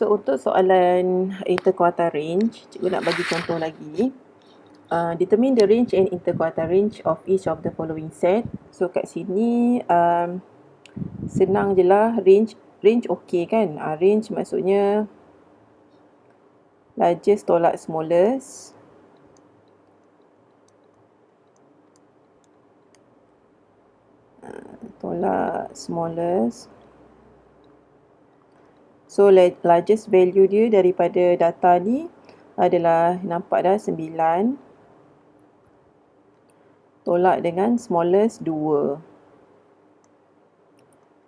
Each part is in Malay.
So untuk soalan interquartile range, cikgu nak bagi contoh lagi. Determine the range and interquartile range of each of the following set. So kat sini senang je lah, range okey kan. Range maksudnya largest tolak smallest. Tolak smallest. So largest value dia daripada data ni adalah nampak dah 9. Tolak dengan smallest 2.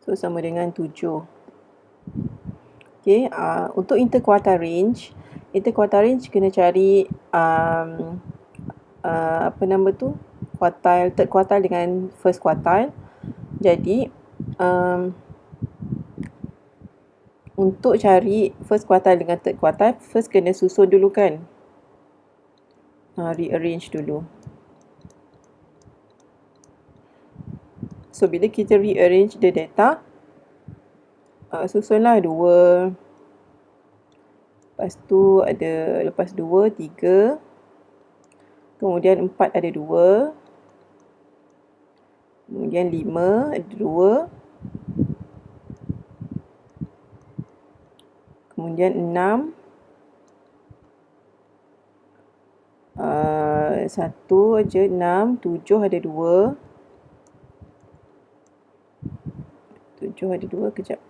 So sama dengan 7. Okay, untuk interquartile range kena cari apa nama tu? Third quartile dengan first quartile. Jadi untuk cari first quartile dengan third quartile, first kena susun dulu kan. Rearrange dulu. So bila kita rearrange the data, susunlah 2. Lepas tu ada, lepas 2, 3. Kemudian 4 ada 2. Kemudian 5 ada 2. Kemudian 6. 1 aja, 6. 7 ada 2. 7 ada 2, kejap.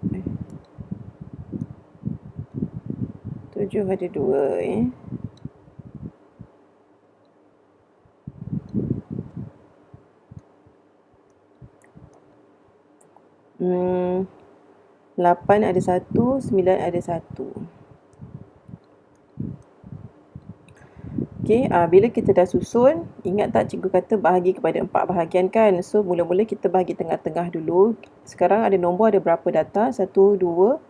7 ada 2 8 ada 1, 9 ada 1. Okay, bila kita dah susun, ingat tak cikgu kata bahagi kepada 4 bahagian kan? So, mula-mula kita bahagi tengah-tengah dulu. Sekarang ada nombor, ada berapa data? 1, 2.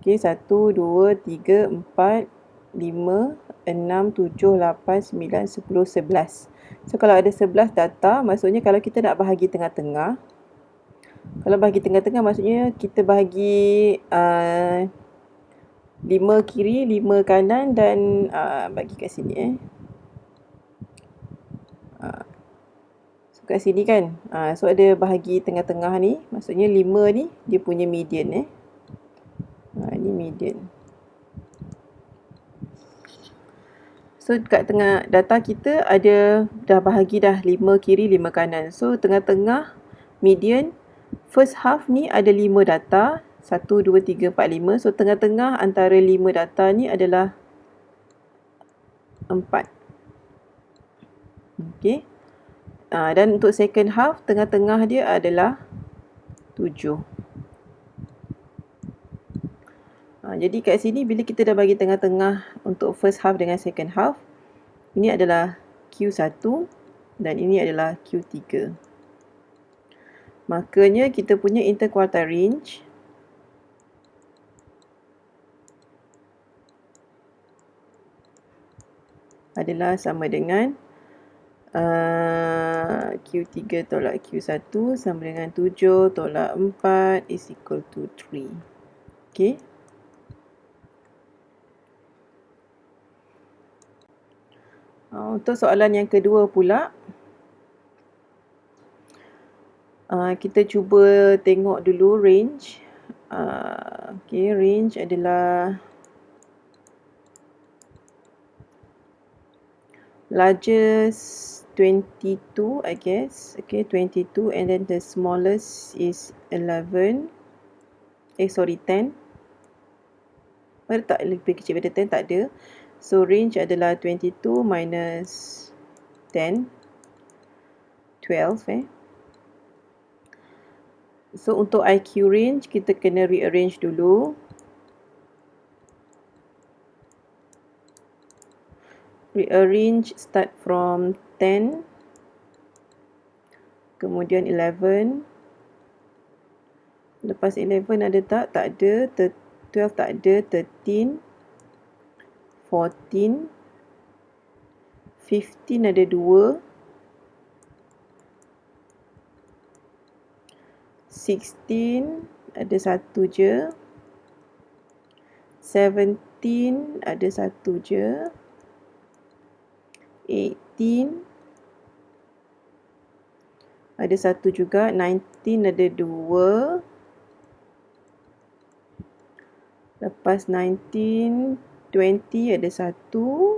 Okay, 1, 2, 3, 4, 5, 6, 7, 8, 9, 10, 11. So, kalau ada 11 data, maksudnya kalau kita nak bahagi tengah-tengah, kalau bahagi tengah-tengah maksudnya kita bahagi 5 kiri, 5 kanan dan bagi kat sini So kat sini kan. So ada bahagi tengah-tengah ni, maksudnya 5 ni dia punya median ni median. So kat tengah data kita ada dah bahagi dah 5 kiri, 5 kanan. So tengah-tengah median first half ni ada 5 data. 1, 2, 3, 4, 5. So tengah-tengah antara 5 data ni adalah 4. Okay. Dan untuk second half, tengah-tengah dia adalah 7. Jadi kat sini bila kita dah bagi tengah-tengah untuk first half dengan second half, ini adalah Q1 dan ini adalah Q3. Makanya kita punya interquartile range adalah sama dengan Q3 tolak Q1 sama dengan 7 tolak 4 is equal to 3. Okay. Untuk soalan yang kedua pula, kita cuba tengok dulu range. Okay, range adalah largest 22, I guess. Okay, 22 and then the smallest is 11. 10. Ada tak lebih kecil daripada 10? Tak ada. So range adalah 22 minus 10. 12 So untuk IQ range kita kena rearrange dulu. Rearrange start from 10. Kemudian 11. Lepas 11 ada tak? Tak ada. 12 tak ada. 13. 14. 15 ada 2. 16 ada 1 je. 17 ada satu je. 18 ada satu juga. 19 ada dua. Lepas 19, 20 ada satu.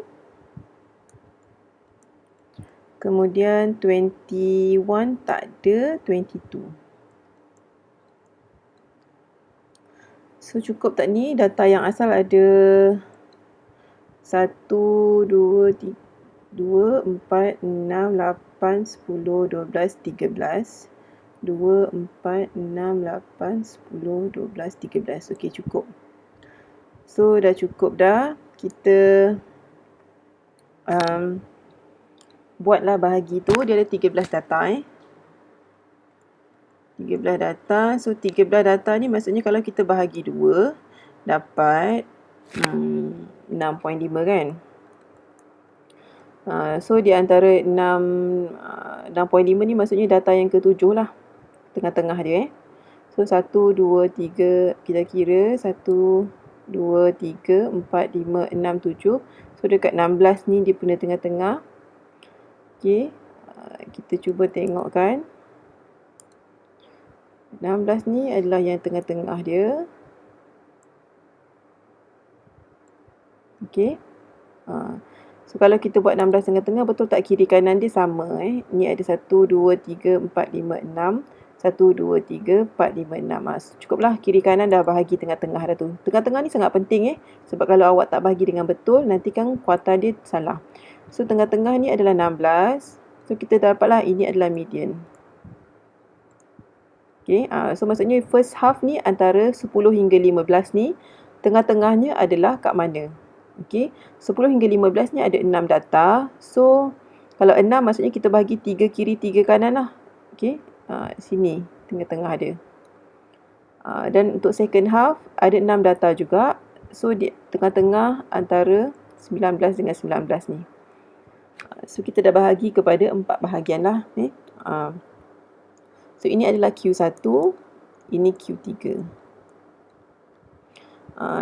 Kemudian 21 tak ada, 22. So cukup tak ni? Data yang asal ada 1, 2, 3, 2, 4, 6, 8, 10, 12, 13. 2, 4, 6, 8, 10, 12, 13. Okey, cukup. So dah cukup dah. Kita buatlah bahagi tu. Dia ada 13 data 13 data. So 13 data ni maksudnya kalau kita bahagi 2 dapat 6.5 kan. So di antara 6.5 ni maksudnya data yang ke-7 lah. Tengah-tengah dia So 1, 2, 3 kita kira 1, 2, 3, 4, 5, 6, 7. So dekat 16 ni dia punya tengah-tengah. Okey, kita cuba tengok kan. 16 ni adalah yang tengah-tengah dia. Okey. So kalau kita buat 16 tengah-tengah, betul tak kiri kanan dia sama Ni ada 1, 2, 3, 4, 5, 6. 1, 2, 3, 4, 5, 6. Cukuplah, kiri kanan dah bahagi tengah-tengah dah tu. Tengah-tengah ni sangat penting sebab kalau awak tak bahagi dengan betul, nanti kan kuartal dia salah. So tengah-tengah ni adalah 16. So kita dapatlah ini adalah median. Okay, so maksudnya first half ni antara 10 hingga 15 ni, tengah-tengahnya adalah kat mana? Okay, 10 hingga 15 ni ada 6 data. So kalau 6 maksudnya kita bahagi 3 kiri 3 kanan lah. Okay, sini tengah-tengah ada. Dan untuk second half ada 6 data juga. So di tengah-tengah antara 19 dengan 19 ni. So kita dah bahagi kepada 4 bahagian lah. So ini adalah Q1, ini Q3.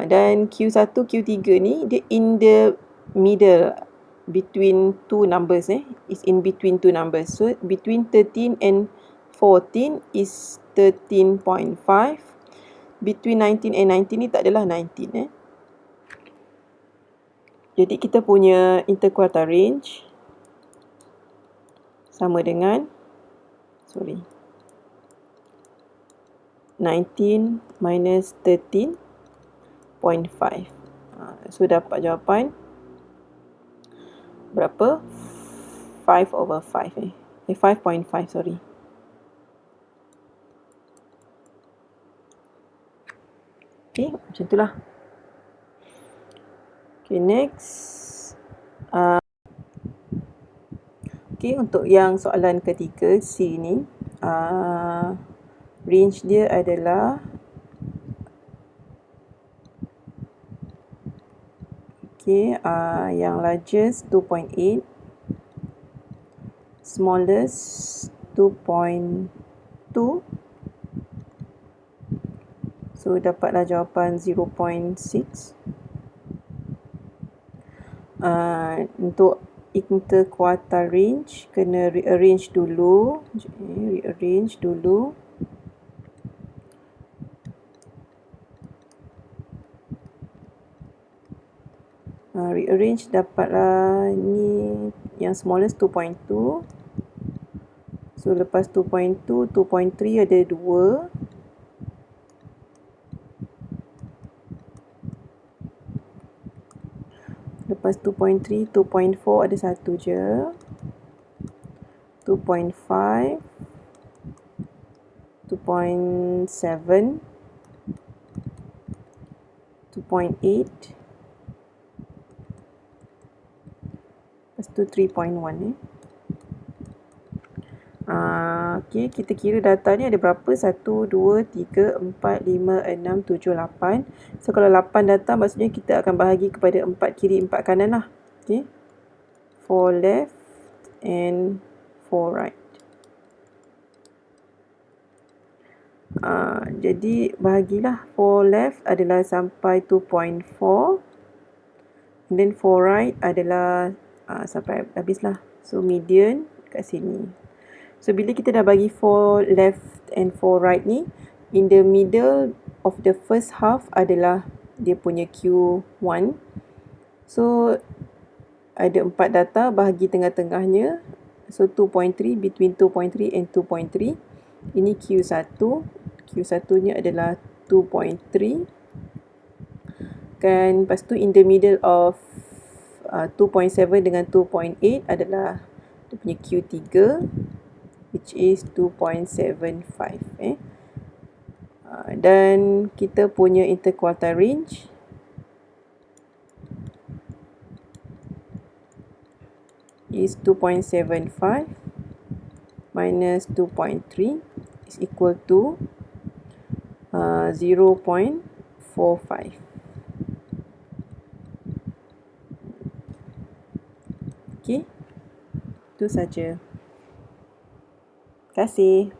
Dan Q1, Q3 ni dia in the middle between two numbers is in between two numbers. So between 13 and 14 is 13.5. Between 19 and 19 ni tak adalah 19 Jadi kita punya interquartile range sama dengan 19 minus 13.5. So dapat jawapan berapa? 5/5 5.5 sorry. Okay, macam itulah. Okay, next. Okay, untuk yang soalan ketiga C ni, range dia adalah yang largest 2.8, smallest 2.2. So dapatlah jawapan 0.6. Untuk interquartile range kena rearrange dulu. Rearrange dapatlah ni yang smallest 2.2. So lepas 2.2, 2.3 ada 2. Lepas 2.3, 2.4 ada satu je. 2.5, 2.7, 2.8. Lepas tu 3.1 Okay, kita kira data ni ada berapa? 1, 2, 3, 4, 5, 6, 7, 8. So kalau 8 data maksudnya kita akan bahagi kepada 4 kiri 4 kanan lah. Okay, 4 left and 4 right. Jadi bahagilah for left adalah sampai 2.4, and then for right adalah sampai habislah. So median kat sini. So bila kita dah bagi for left and for right ni, in the middle of the first half adalah dia punya Q1. So ada 4 data, bahagi tengah-tengahnya. So 2.3, between 2.3 and 2.3. Ini Q1. Q1 nya adalah 2.3. Kan lepas tu in the middle of 2.7 dengan 2.8 adalah dia punya Q3, which is 2.75. Dan kita punya interquartile range is 2.75 minus 2.3 is equal to 0.45. Okay, itu saja. Terima kasih.